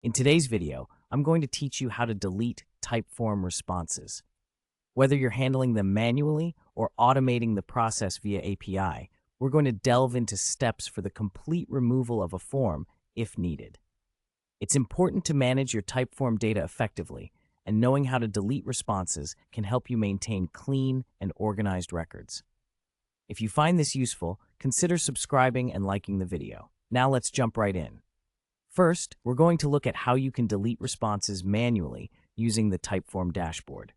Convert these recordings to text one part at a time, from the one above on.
In today's video, I'm going to teach you how to delete Typeform responses. Whether you're handling them manually or automating the process via API, we're going to delve into steps for the complete removal of a form if needed. It's important to manage your Typeform data effectively, and knowing how to delete responses can help you maintain clean and organized records. If you find this useful, consider subscribing and liking the video. Now let's jump right in. First, we're going to look at how you can delete responses manually using the Typeform dashboard.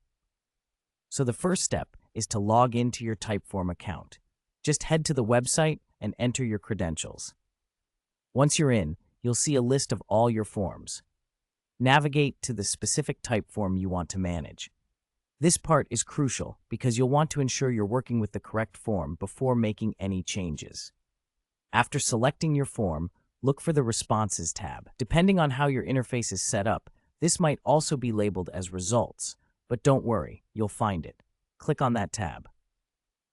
So the first step is to log into your Typeform account. Just head to the website and enter your credentials. Once you're in, you'll see a list of all your forms. Navigate to the specific Typeform you want to manage. This part is crucial because you'll want to ensure you're working with the correct form before making any changes. After selecting your form, look for the Responses tab. Depending on how your interface is set up, this might also be labeled as Results, but don't worry, you'll find it. Click on that tab.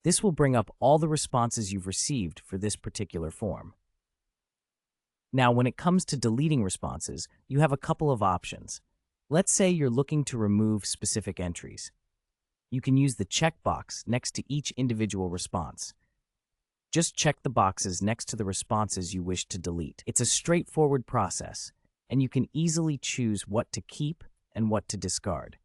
This will bring up all the responses you've received for this particular form. Now, when it comes to deleting responses, you have a couple of options. Let's say you're looking to remove specific entries. You can use the checkbox next to each individual response. Just check the boxes next to the responses you wish to delete. It's a straightforward process, and you can easily choose what to keep and what to discard.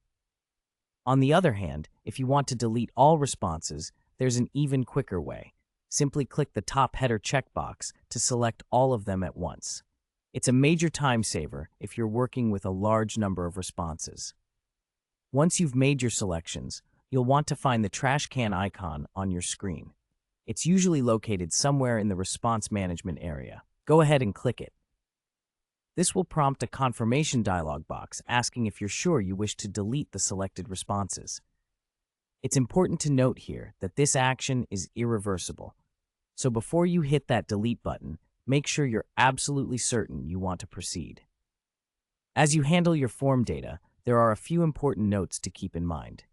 On the other hand, if you want to delete all responses, there's an even quicker way. Simply click the top header checkbox to select all of them at once. It's a major time saver if you're working with a large number of responses. Once you've made your selections, you'll want to find the trash can icon on your screen. It's usually located somewhere in the response management area. Go ahead and click it. This will prompt a confirmation dialog box asking if you're sure you wish to delete the selected responses. It's important to note here that this action is irreversible. So before you hit that delete button, make sure you're absolutely certain you want to proceed. As you handle your form data, there are a few important notes to keep in mind.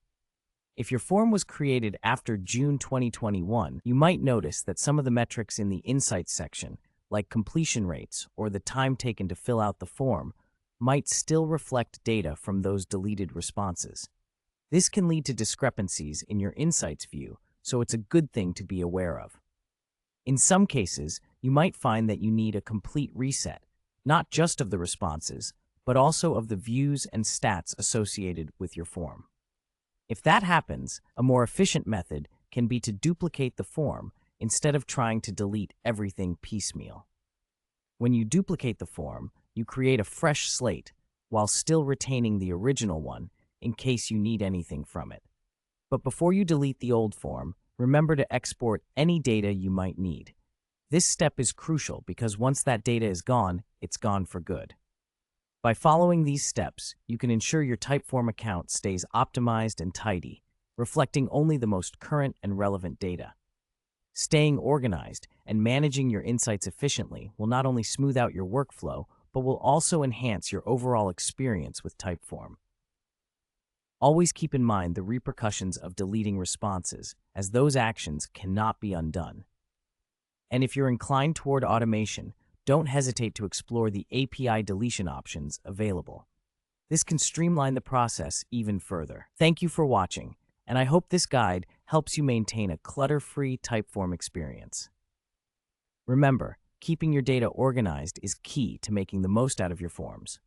If your form was created after June 2021, you might notice that some of the metrics in the Insights section, like completion rates or the time taken to fill out the form, might still reflect data from those deleted responses. This can lead to discrepancies in your Insights view, so it's a good thing to be aware of. In some cases, you might find that you need a complete reset, not just of the responses, but also of the views and stats associated with your form. If that happens, a more efficient method can be to duplicate the form instead of trying to delete everything piecemeal. When you duplicate the form, you create a fresh slate while still retaining the original one in case you need anything from it. But before you delete the old form, remember to export any data you might need. This step is crucial because once that data is gone, it's gone for good. By following these steps, you can ensure your Typeform account stays optimized and tidy, reflecting only the most current and relevant data. Staying organized and managing your insights efficiently will not only smooth out your workflow, but will also enhance your overall experience with Typeform. Always keep in mind the repercussions of deleting responses, as those actions cannot be undone. And if you're inclined toward automation, don't hesitate to explore the API deletion options available. This can streamline the process even further. Thank you for watching, and I hope this guide helps you maintain a clutter-free Typeform experience. Remember, keeping your data organized is key to making the most out of your forms.